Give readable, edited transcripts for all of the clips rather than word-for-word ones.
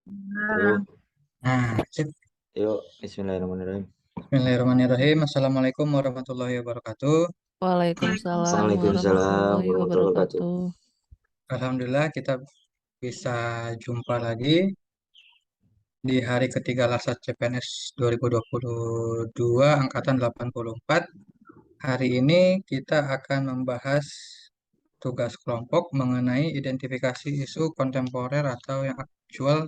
Yuk, Nah, sip. yuk, Bismillahirrahmanirrahim. Bismillahirrahmanirrahim. Assalamualaikum warahmatullahi wabarakatuh. Waalaikumsalam Waalaikumsalam warahmatullahi warahmatullahi wabarakatuh. wabarakatuh. Alhamdulillah kita bisa jumpa lagi di hari ketiga Lasat CPNS 2022 angkatan 84. Hari ini kita akan membahas tugas kelompok mengenai identifikasi isu kontemporer atau yang aktual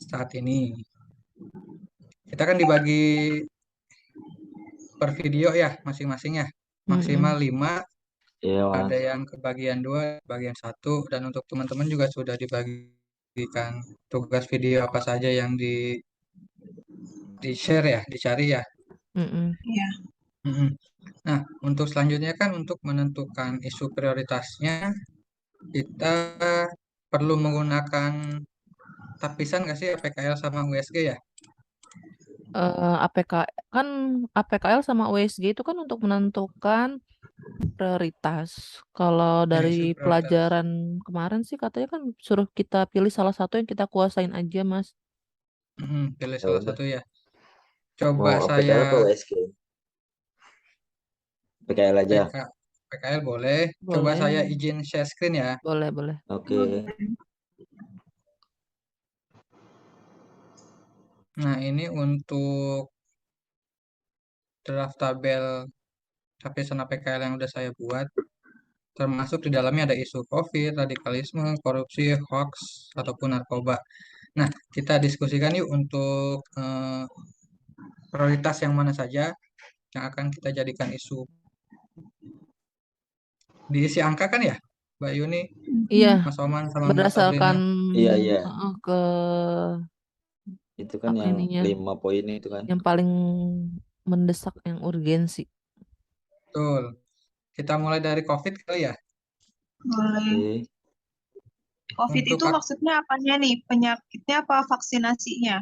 saat ini. Kita kan dibagi per video ya masing-masing ya. Maksimal Mm-mm. 5. Iya, Ada Mas. yang kebagian 2, bagian 1, dan untuk teman-teman juga sudah dibagikan tugas video apa saja yang di-share ya, dicari ya. Mm-mm. Iya, Mm-mm. Nah, untuk selanjutnya kan untuk menentukan isu prioritasnya, kita perlu menggunakan tapisan nggak sih PKL sama USG ya? APK kan APKL sama USG itu kan untuk menentukan prioritas. Kalau Ya, dari isu prioritas. pelajaran kemarin sih katanya kan suruh kita pilih salah satu yang kita kuasain aja, Mas. Pilih Ya salah udah. satu ya. Coba Mau saya APKL apa USG? PKL aja. PK, PKL boleh. Coba saya Boleh, izin share screen ya. boleh, boleh. Oke. Nah, ini untuk draft tabel lapisan APKL yang udah saya buat, termasuk di dalamnya ada isu COVID, radikalisme, korupsi, hoax, ataupun narkoba. Nah, kita diskusikan yuk untuk prioritas yang mana saja yang akan kita jadikan isu. Diisi angka kan ya, Mbak Yuni, Iya, Mas Oman, sama Mbak Sabrina? berdasarkan Iya, iya. ke Itu kan yang ininya 5 poin itu kan. yang paling mendesak, yang urgensi. Betul. Kita mulai dari COVID kali ya. boleh. Oke. COVID Untuk itu maksudnya apanya nih? Penyakitnya apa vaksinasinya?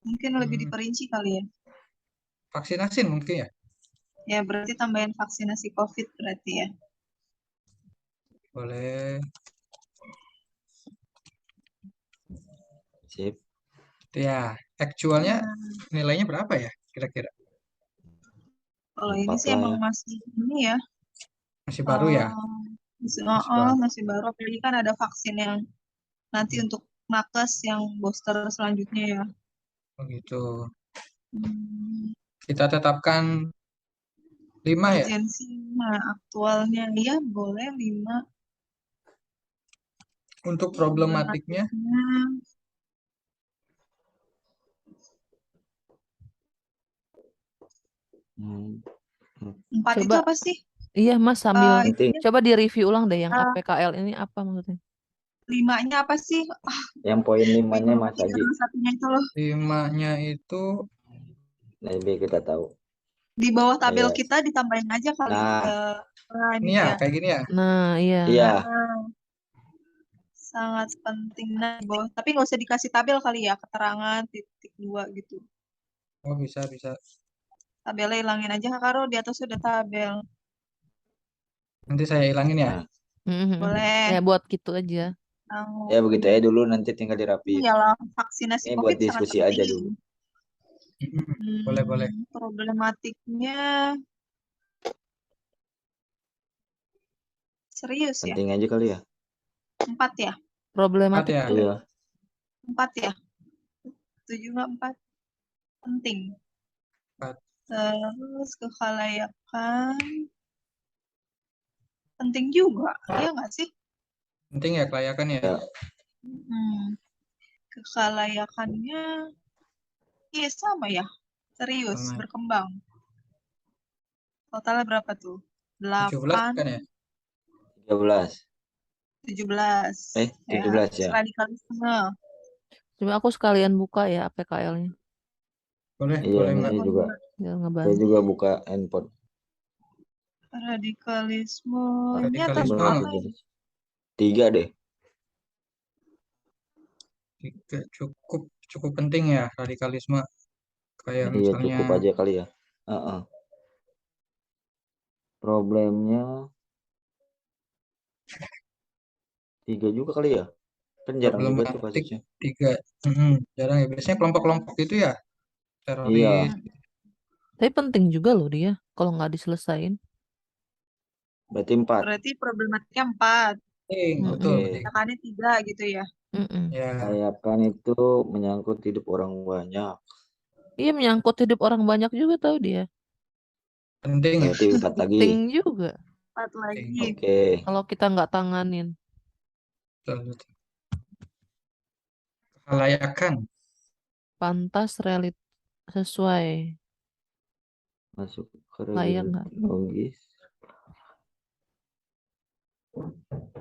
Mungkin lebih hmm, diperinci kali ya. vaksinasi mungkin ya. Ya, berarti tambahin vaksinasi COVID berarti ya. Boleh. Sip. Ya, aktualnya Nah, nilainya berapa ya kira-kira? kalau ini 4 sih lah emang ya. masih ini ya. Masih baru ya? eh, masih, Masih baru. masih baru. Apalagi kan ada vaksin yang nanti untuk nakes yang booster selanjutnya ya. Begitu. Hmm, Kita tetapkan 5 ya. urgensi, nah aktualnya ya boleh 5. Untuk problematiknya, Problematiknya Hmm. 4 itu Coba, apa sih? iya Mas, sambil Penting. Itunya coba di-review ulang deh yang eh, APKL ini apa maksudnya. 5-nya apa sih? Yang poin 5-nya Bingung Mas tiga Adi. satunya itu loh. 5-nya itu Nah, biar kita tahu. Di bawah tabel Kayak, kita ditambahin aja kali. nah, Nah, ini ini ya, dia. kayak gini ya. Nah, iya. iya. Nah, sangat penting. Nah, di bawah. Tapi nggak usah dikasih tabel kali ya. Keterangan titik dua gitu. Oh, bisa, bisa. Tabelnya hilangin aja, Karo. Di atas sudah tabel. Nanti saya hilangin ya. Nah, Mhm. Ya Boleh. buat gitu aja. ya Nah, begitu aja dulu, nanti tinggal dirapiin. iyalah, vaksinasi Ini buat COVID sangat diskusi aja penting. dulu. Boleh, boleh. Problematiknya serius ya. Penting aja kali ya. 4 ya. 4 Problematik ya. tuh Iya. 4 ya. 7 nggak 4. Penting. 4. Terus kekhalayakan. Penting juga. Iya nggak sih? Penting ya kelayakan ya. Ya, Hmm. Kekhalayakannya, iya sama ya. Serius, Sama. berkembang. Totalnya berapa tuh? 17 8, kan ya. 13. 17. Ya, 17 terus ya. radikalisme. coba aku sekalian buka ya APKL-nya Boleh, Iya, boleh ini Mbak. saya juga. biar Saya ngebantu. juga buka handphone. Radikalismenya Radikalisme tentang apa ini? 3 deh. cukup cukup penting ya radikalisme. Kayak Iya, misalnya cukup aja kali ya. Heeh. Problemnya 3 juga kali ya. Kan jarang juga tuh problematik kasusnya. 3. Jarang ya. Biasanya kelompok-kelompok gitu ya, Iya, teroris. Tapi penting juga loh dia kalau nggak diselesain. berarti 4. Berarti problematiknya 4. Betul, Oke. betul. Tekannya 3 gitu ya. Mm-mm. Ya, Layakan itu menyangkut hidup orang banyak. Iya menyangkut hidup orang banyak juga tahu dia. penting ya. Berarti 4 lagi. Penting juga 4 lagi. Oke. kalau kita nggak tanganin. Betul, betul. Kelayakan. Pantas, sesuai, Masuk layak nggak? logis.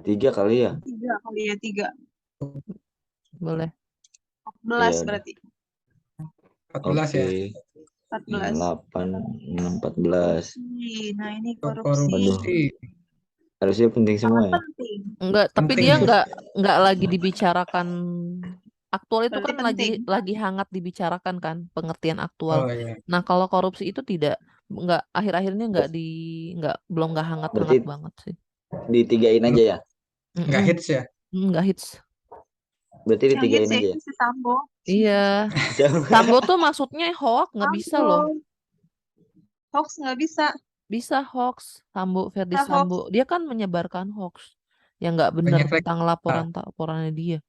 3 kali ya? 3 kali ya, 3. Boleh. 14 Iya, udah. berarti. 14 ya. Oke. 14. 8, 6, 14. Nah, ini korupsi. Korupsi. Harusnya penting semua Sangat ya. penting. Enggak, tapi Penting dia sih. nggak lagi dibicarakan. Aktual itu Berarti kan penting. lagi hangat dibicarakan kan pengertian aktual. Oh iya. Nah kalau korupsi itu tidak, nggak akhir-akhirnya belum nggak hangat-hangat Berarti banget sih. ditigain aja ya? Nggak Mm-mm. hits ya. Nggak hits. Berarti Yang ditigain hits ya aja ya? itu si Sambo. Iya. Sambo tuh maksudnya hoax nggak bisa loh. Hoax nggak bisa. Bisa hoax, Ferdi Bisa hoax. Sambo. Dia kan menyebarkan hoax yang nggak benar Banyak tentang laporannya dia.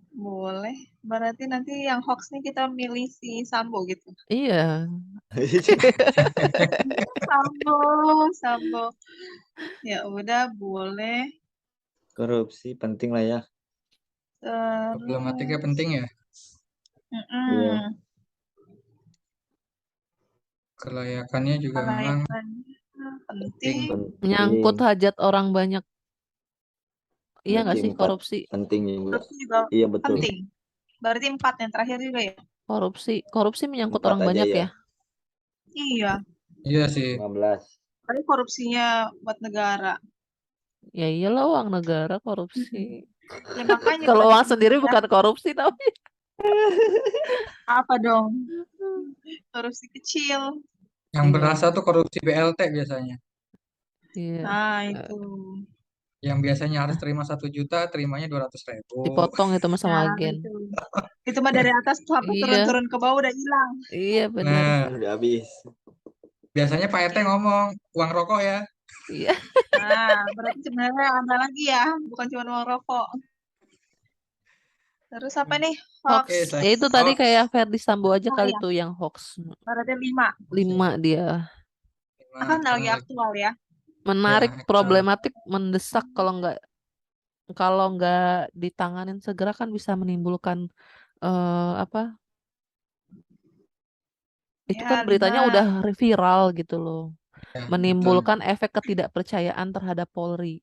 Boleh. Berarti nanti yang hoax nih kita milih si Sambo gitu. Iya. Sambo. Ya udah, boleh. Korupsi penting lah ya. Problematiknya penting ya. Iya. Kelayakannya juga memang penting. Menyangkut hajat orang banyak. Iya nggak Berarti sih 4 korupsi? penting juga. Korupsi juga Iya betul. penting. Berarti 4 yang terakhir juga ya? Korupsi menyangkut 4 orang aja banyak ya. ya. Iya. Iya sih. 15. Tapi korupsinya buat negara. Ya iyalah uang negara korupsi. Ya makanya Kalau berarti uang sendiri ya. bukan korupsi tapi. Apa dong? Korupsi kecil. Yang Iya. berasa tuh korupsi BLT biasanya. Iya. Nah, itu. Yang biasanya harus terima 1 juta, terimanya 200.000. Dipotong itu mas sama Nah, agen. itu mah dari atas sampai Iya. turun-turun ke bawah udah hilang. Iya benar. Nah, Udah habis. biasanya Pak RT ngomong uang rokok ya. Iya. Nah, berarti sebenarnya ada lagi ya, bukan cuma uang rokok. Terus apa nih? Hoax. Hoax. Ya itu tadi Hoax. kayak Ferdi Sambo aja Oh, kali iya. tuh yang hoax. Berarti 5. 5 dia. Akan lagi aktual ya. Menarik, Ya, problematik, mendesak kalau nggak ditanganin segera kan bisa menimbulkan apa? Itu Ya, kan beritanya 5. udah viral gitu loh. Ya, Menimbulkan efek ketidakpercayaan terhadap Polri.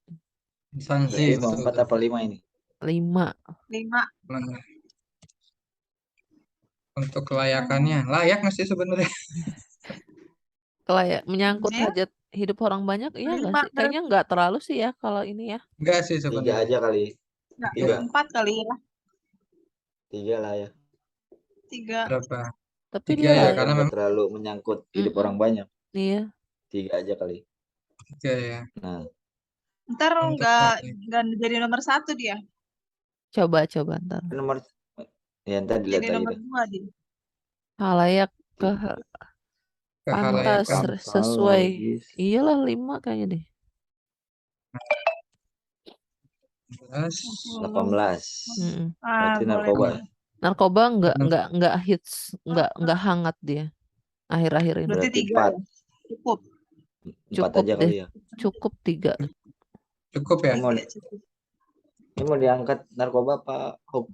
instansi Berarti mau 4 apa 5 ini? 5. 5. Nah, untuk kelayakannya layak nggak sih sebenarnya? Menyangkut Ya, hajat hidup orang banyak, iya nggak 5 sih? Kayaknya nggak terlalu sih ya kalau ini ya. Enggak sih 3 sebenarnya. aja kali. Enggak, 3. 4 kali ya. 3 lah ya. 3. Berapa? Tapi 3 dia ya, layak. karena Nggak memang terlalu menyangkut hidup orang banyak. Iya. 3 aja kali. 3 ya. Nah, Ntar enggak jadi nomor 1 dia. Coba ntar. nomor ya ntar dilihat Jadi lagi nomor deh. 2 dia. Halayak pantas kehalayakan. sesuai. Logis. Iyalah 5 kayaknya deh. 18. Berarti narkoba. Boleh. Narkoba nggak hits, nggak hangat dia akhir-akhir ini. Berarti Berarti 3 ya. Cukup. 4 aja kali ya. Cukup 3. Cukup ya. Ini mau diangkat narkoba apa hoax?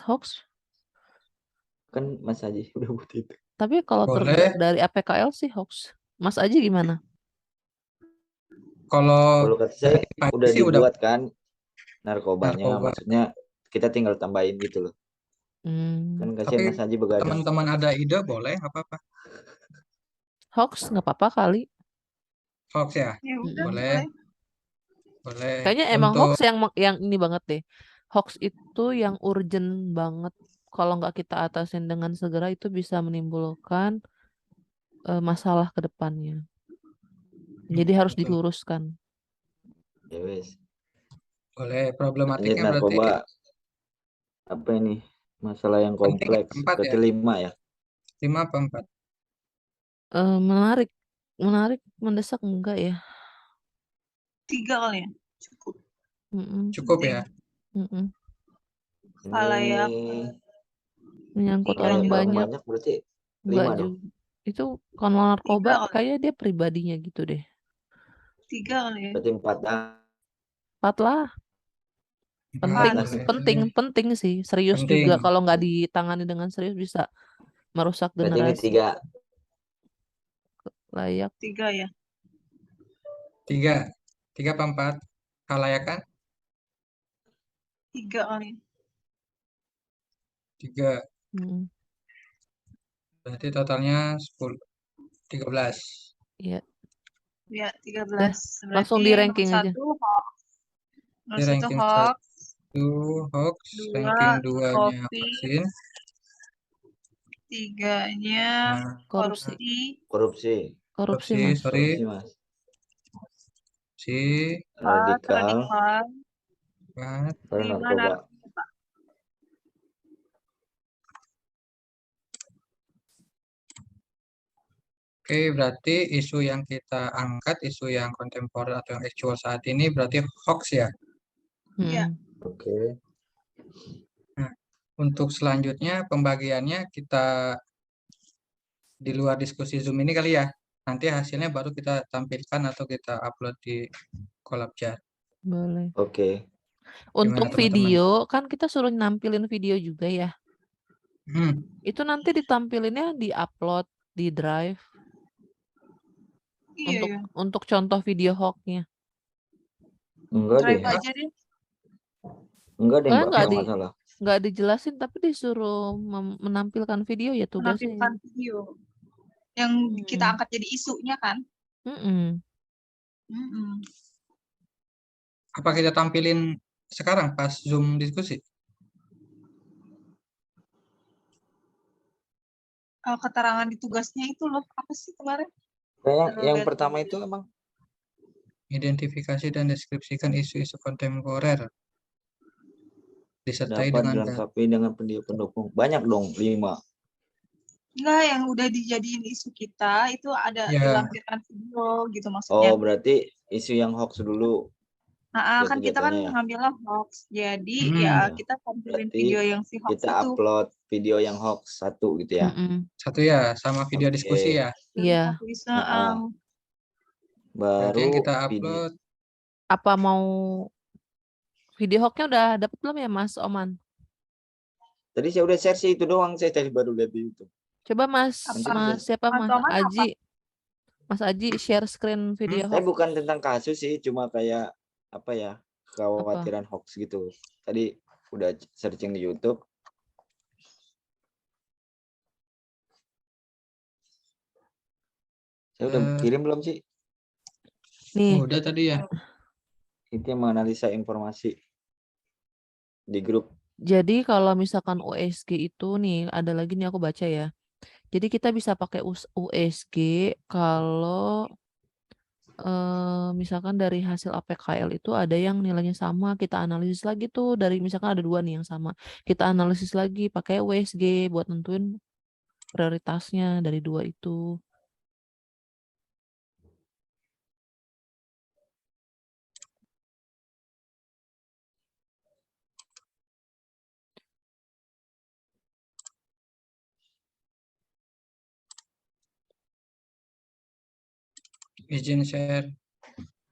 Hoax. Kan Mas Haji udah buat itu. Tapi kalau Boleh. dari APKL sih hoax. Mas Aji gimana? Kalau kata saya udah sih dibuat kan narkobanya, narkoba. maksudnya kita tinggal tambahin gitu loh. Kan kasihan Tapi Mas Haji begadang. teman-teman ada ide boleh, nggak apa-apa. Hoax nggak apa-apa kali. Hoax ya. Ya udah, Boleh. Boleh. Kayaknya emang hoax yang ini banget deh. Hoax itu yang urgent banget. Kalau nggak kita atasin dengan segera itu bisa menimbulkan masalah ke depannya. Jadi harus diluruskan. Ya wes. Boleh. Lanjut Problematiknya berarti narkoba. Apa ini? Masalah yang penting kompleks. 4 Berarti ya. 5 ya. 5 apa 4? Menarik, mendesak enggak ya? 3 kali ya. Cukup. Cukup ya. Mm-mm. Khalayak. Ini Menyangkut Tiga orang kayak orang banyak, banyak berarti enggak 5 dong. juga. Itu kalau narkoba 3 kali. kayak dia pribadinya gitu deh. 3 kali ya. Berarti 4 dah. 4 lah. Penting, Boleh. penting sih. Serius Penting. juga kalau nggak ditangani dengan serius bisa merusak Berarti ini generasi. 3. Layak 3 ya. 3. 3 apa 4? Khalayak kan? 3 kali. 3. Mm, Berarti totalnya 10. 13. iya. Ya, 13. Dah, langsung Berarti di ranking nomor aja. 1 hoax. Nomor Di 1 ranking hoax. 1 hoax, 2 ranking 2-nya COVID. vaksin. 3-nya Nah, Korupsi. korupsi. Korupsi, korupsi, Mas. sorry. Korupsi, Mas. Si 4 Radikal. radikal. 4. Baru 5 narkoba. narkoba. Oke, berarti isu yang kita angkat, isu yang kontemporer atau yang aktual saat ini berarti hoax ya. Iya. Oke. Nah, untuk selanjutnya pembagiannya kita di luar diskusi Zoom ini kali ya. Nanti hasilnya baru kita tampilkan atau kita upload di Collab Chat. Boleh. Oke. Untuk teman-teman? video, kan kita suruh nampilin video juga ya. Itu nanti ditampilinnya di upload di Drive Iya, ya. untuk contoh video hoax-nya. Enggak deh. Drive aja deh. Enggak deh, Mbak. Enggak Kalau nggak salah. nggak dijelasin tapi disuruh menampilkan video ya tugasnya. Menampilkan video. Yang kita angkat jadi isunya kan. Apa kita tampilin sekarang pas Zoom diskusi? Keterangan di tugasnya itu loh. Apa sih kemarin? Yang pertama itu emang Identifikasi dan deskripsikan isu-isu kontemporer. Disertai dapat dengan dilengkapi dengan video pendukung. Banyak dong, 5. Enggak, yang udah dijadiin isu kita itu ada Ya. dilampirkan video gitu maksudnya. Oh, berarti isu yang hoax dulu. Nah, kan kita kan jatuhnya ya. ngambilnya hoax. Jadi ya kita tampilin Berarti video yang si hoax kita itu. upload video yang hoax 1 gitu ya. Satu ya, sama video Oke. diskusi ya. Iya. Baru Berarti yang kita video. upload. Apa mau video hoax-nya udah dapet belum ya Mas Oman? Tadi saya udah share sih itu doang, saya tadi baru lihat di YouTube. Coba Mas siapa Mas Mas Oman Aji? Mas Aji share screen video Saya hoax. bukan tentang kasus sih, cuma kayak apa ya, kekhawatiran hoax gitu. Tadi udah searching di YouTube. Saya udah kirim belum sih? Nih. Udah tadi ya. Itu yang menganalisa informasi di grup. Jadi kalau misalkan USG itu nih, ada lagi nih aku baca ya. Jadi kita bisa pakai USG kalau misalkan dari hasil APKL itu ada yang nilainya sama, kita analisis lagi tuh dari misalkan ada 2 nih yang sama. Kita analisis lagi pakai USG buat nentuin prioritasnya dari 2 itu. Izin share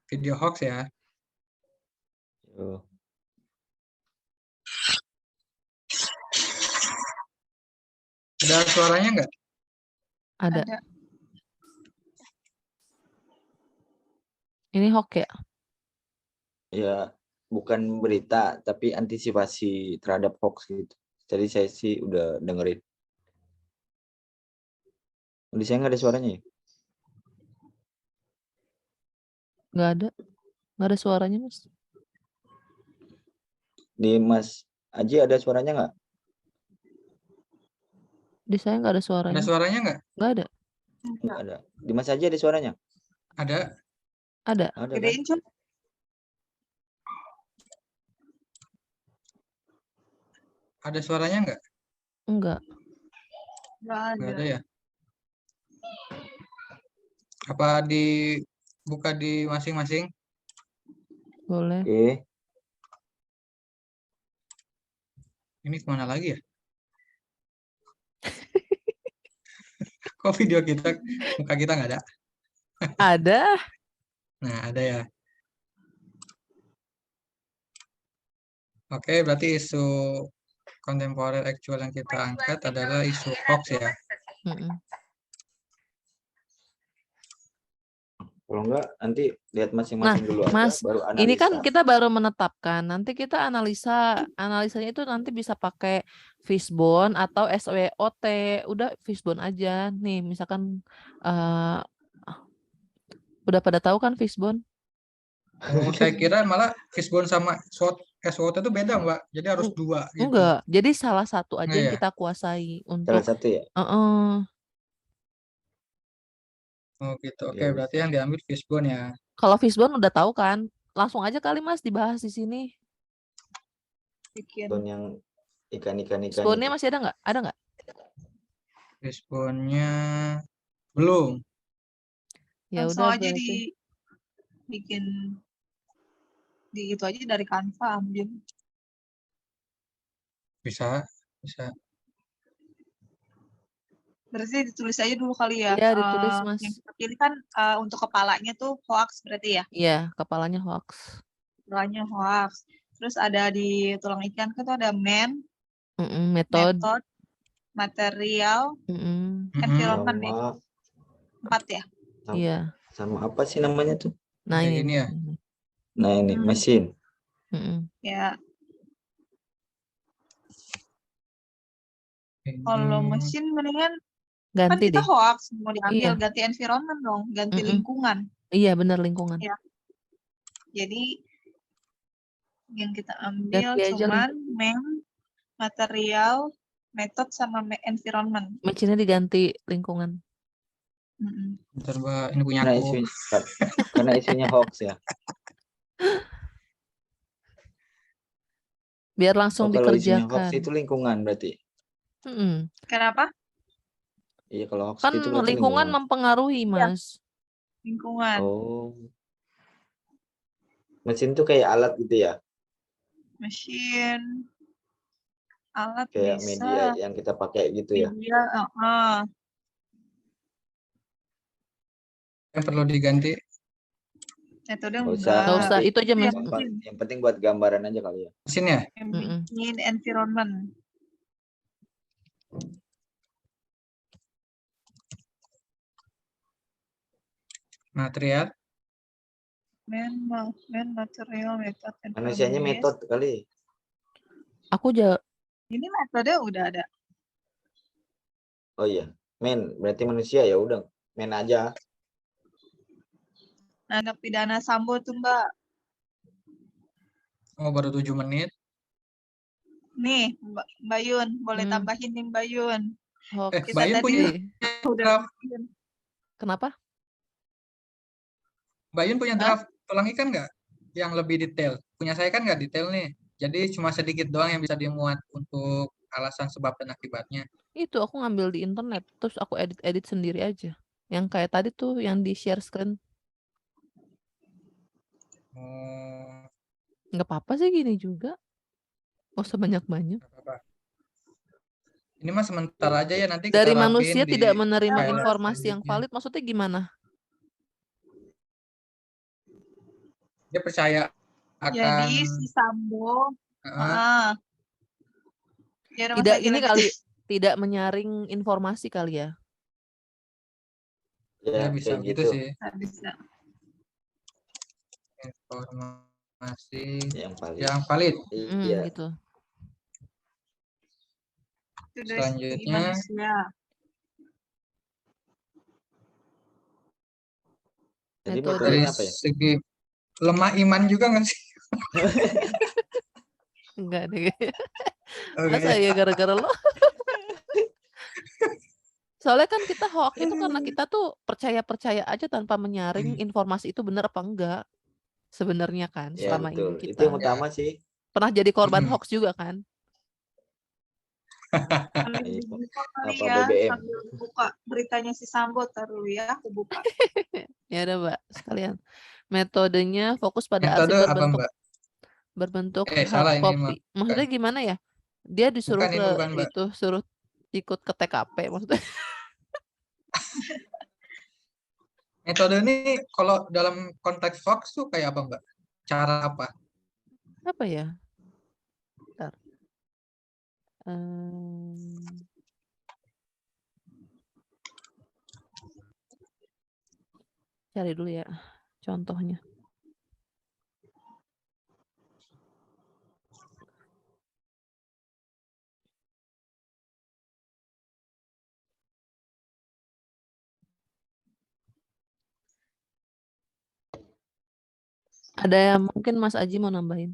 video hoax ya. Ada suaranya nggak? Ada. Ini hoax ya? Ya, bukan berita, tapi antisipasi terhadap hoax gitu. Jadi saya sih udah dengerin. Di saya nggak ada suaranya ya? Nggak ada. Nggak ada suaranya, Mas. Di Mas Aji ada suaranya nggak? Di saya nggak ada suaranya. Ada suaranya nggak? Nggak ada. Nggak ada. Di Mas Aji ada suaranya? Ada. Ada. Ada Gedein, kan? Ada suaranya nggak? Enggak. Nggak Nggak ada. ada ya? Apa dibuka di masing-masing? Boleh. Oke. Ini kemana lagi ya? Kok video kita, muka kita nggak ada? Ada. Nah, ada ya. Oke, berarti isu kontemporer aktual yang kita angkat adalah isu hoax ya. Mm-mm. Kalau enggak nanti lihat Nah, masing-masing dulu aja, Mas, baru ini kan analisa. kita baru menetapkan. Nanti kita analisanya itu nanti bisa pakai Fishbone atau SWOT. Udah Fishbone aja. Nih, misalkan eh udah pada tahu kan Fishbone? Oh, saya kira malah Fishbone sama SWOT itu beda, Mbak. Jadi harus dua gitu. Enggak. Jadi salah satu aja Nah, yang ya. kita kuasai Salah untuk satu ya. Oh, gitu. Oke, Ya berarti bisa. yang diambil Fishbone ya. Kalau Fishbone udah tahu kan? Langsung aja kali Mas dibahas di sini. Bikin. Don yang ikan-ikan itu. Fishbone-nya masih ada nggak? Ada nggak? Fishbone-nya belum. Ya Langsung udah aja berarti. bikin di itu aja dari Canva ambil. Bisa, bisa. Berarti ditulis aja dulu kali ya. Iya, ditulis Mas. Yang kita pilih kan untuk kepalanya tuh hoax berarti ya. Iya, kepalanya hoax. Kepalanya hoax. Terus ada di tulang ikan kan tuh ada Metode. method, material, environment ya. Sama 4 ya. Iya. sama apa sih namanya tuh? Nah Kayak ini gini ya. Nah ini mesin. Ya. Kalau Ini mesin mendingan kan Ganti kita deh. hoax mau diambil Iya. ganti environment dong, ganti lingkungan. Iya benar lingkungan. Ya. Jadi yang kita ambil Ganti aja cuman material, method sama environment. mesinnya diganti lingkungan. bentar, Mbak. Ini punya Karena aku. karena isunya hoax ya. Biar langsung Kalau isunya hoax dikerjakan. itu lingkungan berarti. Kenapa? Iya kalau hoax Kan itu berarti lingkungan lingkungan. mempengaruhi, Mas. Lingkungan. Oh. Mesin tuh kayak alat gitu ya. Mesin, alat Kayak bisa. media yang kita pakai gitu ya. Media, Yang perlu diganti. metode Nggak Nggak usah, itu aja Mas. Yang penting buat gambaran aja kali ya. Mesin ya? yang bikin environment. Material. Material, method, Manusianya metode kali. Aku jawab. Ini metode udah ada. Oh iya, berarti manusia ya udah aja. Anak pidana Sambo tuh Mbak. Oh, baru 7 menit. Nih, Mbak Yun, boleh tambahin nih Mbak Yun. Mbak Yun punya draft. Kenapa? Mbak Yun punya draft tulang ikan nggak? Yang lebih detail. Punya saya kan nggak detail nih. Jadi cuma sedikit doang yang bisa dimuat untuk alasan sebab dan akibatnya. Itu aku ngambil di internet, terus aku edit sendiri aja. Yang kayak tadi tuh, yang di share screen. Nggak apa-apa sih gini juga. Oh sebanyak-banyak. Ini mah sementara aja ya, nanti Dari kita manusia rapiin tidak di menerima file informasi yang selanjutnya. valid, maksudnya gimana? Dia percaya akan. Jadi si Sambo tidak ini kali, tidak menyaring informasi kali ya. Ya bisa kayak gitu sih. Bisa. Informasi yang valid. Iya. Gitu. Selanjutnya Jadi dari apa ya? Segi lemah iman juga nggak sih? Enggak deh. Masa ya gara-gara lo? Soalnya kan kita hoax itu karena kita tuh percaya aja tanpa menyaring informasi itu benar apa enggak. Sebenarnya kan Ya, selama betul. ini kita Itu yang utama sih. pernah jadi korban hoax juga kan. Sambil Ini dibuka kali apa ya, BBM? sambil buka beritanya si Sambo dulu ya, aku buka. Ya udah Mbak, sekalian. Metodenya fokus pada Metode arsip apa, Mbak? berbentuk hard Salah ini, copy. Mbak. Maksudnya gimana ya? Dia disuruh Bukan, ini bukan, Mbak. suruh ikut ke TKP maksudnya. Metode ini kalau dalam konteks hoax tuh kayak apa, Mbak? Cara apa? Apa ya? Bentar. Ehm, cari dulu ya contohnya. Ada yang mungkin Mas Aji mau nambahin?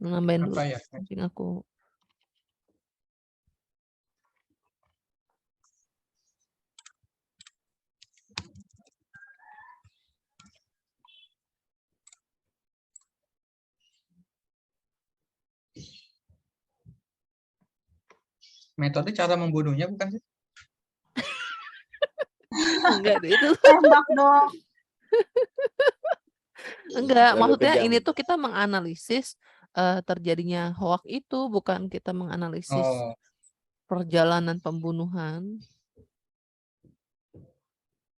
Nambahin dulu. Apa ya? Mungkin aku Metode cara membunuhnya bukan sih? enggak deh, itu Tembak dong. enggak. Terlalu Maksudnya kejam. ini tuh kita menganalisis terjadinya hoax itu, bukan kita menganalisis Oh, perjalanan pembunuhan.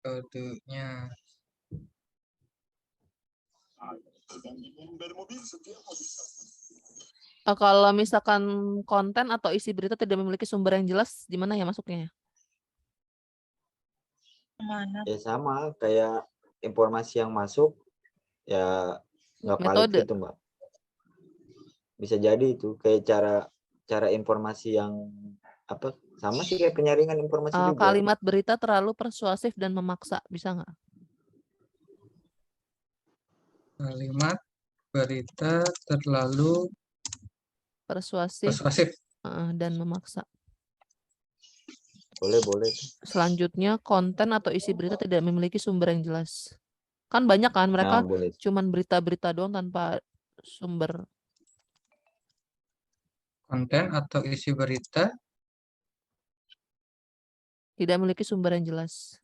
metodenya. Kalau misalkan konten atau isi berita tidak memiliki sumber yang jelas, di mana ya masuknya? Mana? Ya sama kayak informasi yang masuk ya nggak valid Metode. gitu Mbak. Bisa jadi itu kayak cara informasi yang apa sama sih kayak penyaringan informasi juga. Kalimat berita terlalu persuasif dan memaksa, bisa nggak? Kalimat berita terlalu Persuasif persuasif. dan memaksa. Boleh. Selanjutnya, konten atau isi berita tidak memiliki sumber yang jelas. Kan banyak kan mereka Nah, boleh. cuman berita-berita doang tanpa sumber. Konten atau isi berita Tidak memiliki sumber yang jelas.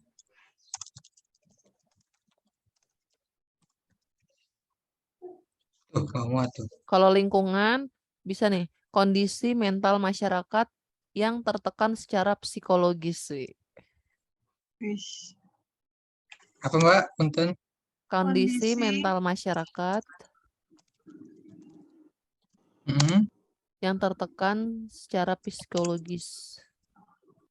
tuh kamu tuh. Kalau lingkungan, bisa nih, kondisi mental masyarakat yang tertekan secara psikologis. Wish. Apa, Mbak? Punten. Kondisi Kondisi. mental masyarakat yang tertekan secara psikologis.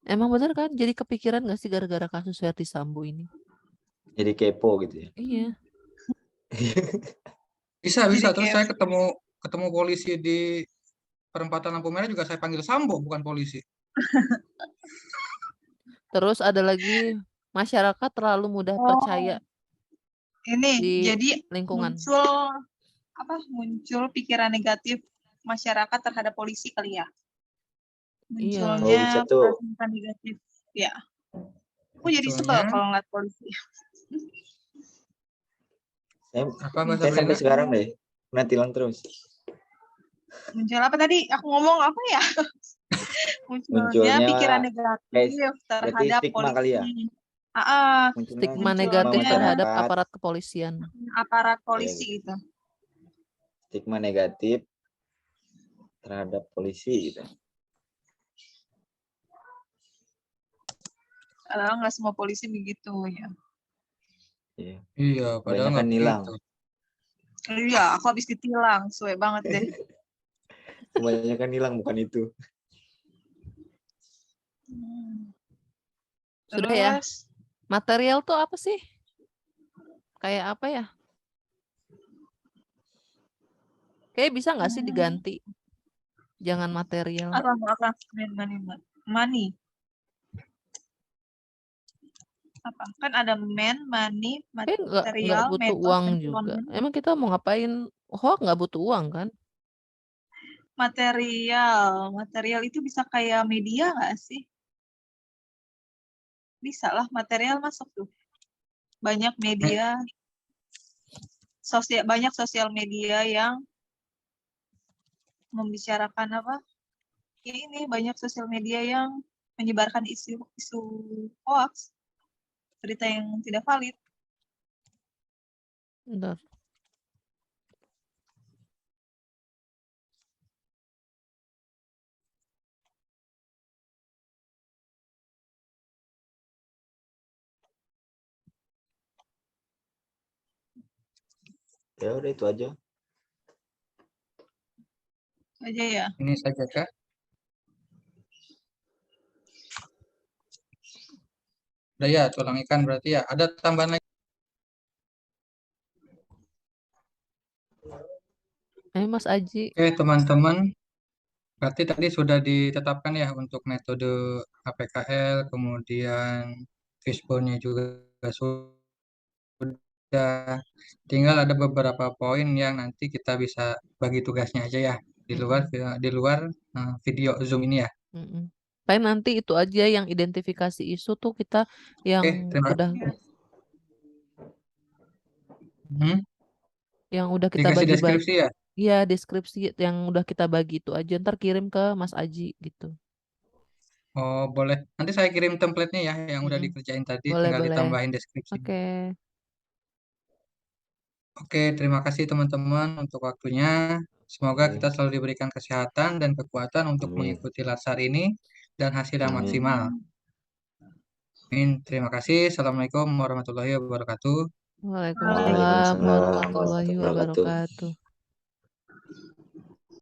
Emang benar kan? Jadi kepikiran nggak sih gara-gara kasus Verdi Sambo ini? Jadi kepo gitu ya. Iya. Bisa. Jadi Terus kayak- saya ketemu polisi di perempatan lampu merah juga saya panggil Sambo, bukan polisi. Terus ada lagi, masyarakat terlalu mudah percaya Ini di jadi lingkungan. muncul pikiran negatif masyarakat terhadap polisi kali ya. Iya. Munculnya bisa tuh. prasangka negatif. Ya. Aku jadi sebel Munculnya- kalau ngeliat polisi. Apa, Mbak Saya sampai Sabrina? sekarang deh pernah tilang terus. Muncul apa tadi? Aku ngomong apa ya? Munculnya pikiran negatif terhadap stigma kali ya? polisi. Munculnya Stigma munculnya negatif terhadap masyarakat, aparat kepolisian. aparat polisi gitu. stigma negatif terhadap polisi gitu. Padahal nggak semua polisi begitu ya. Iya. Iya, padahal Kebanyakan nggak nilang. begitu. Iya, aku habis ditilang, suwe banget deh. Kebanyakan nilang bukan itu. Sudah ya? Terus, Material tuh apa sih? Kayak apa ya? Kayak bisa nggak sih diganti? Jangan material. apa money. Apa? Kan ada money, Kayak nggak material, butuh method, uang dan juga. phenomenon. Emang kita mau ngapain? Hoax nggak butuh uang kan? Material itu bisa kayak media nggak sih? Bisa lah, material masuk tuh. Banyak media, banyak sosial media yang membicarakan apa? ya ini banyak sosial media yang menyebarkan isu hoax, berita yang tidak valid. Bentar. Ya udah itu aja. Aja ya. Ini saja Kak. Udah ya, tulang ikan berarti ya. Ada tambahan lagi? Ayo Mas Aji. Oke, teman-teman. Berarti tadi sudah ditetapkan ya untuk metode APKL, kemudian fishbone-nya juga sudah. Tinggal ada beberapa poin yang nanti kita bisa bagi tugasnya aja ya di luar video Zoom ini ya. Paling nanti itu aja yang identifikasi isu tuh kita yang terima udah kasih. yang udah kita Dikasih bagi-bagi. deskripsi ya? Iya, deskripsi yang udah kita bagi itu aja. Ntar kirim ke Mas Aji gitu. Oh, boleh. Nanti saya kirim template-nya ya yang udah dikerjain tadi, Boleh, tinggal boleh. ditambahin deskripsi. Oke. Oke, terima kasih teman-teman untuk waktunya. Semoga kita selalu diberikan kesehatan dan kekuatan untuk mengikuti latsar ini dan hasil yang maksimal. Amin. Terima kasih. Assalamualaikum warahmatullahi wabarakatuh. Waalaikumsalam warahmatullahi wabarakatuh.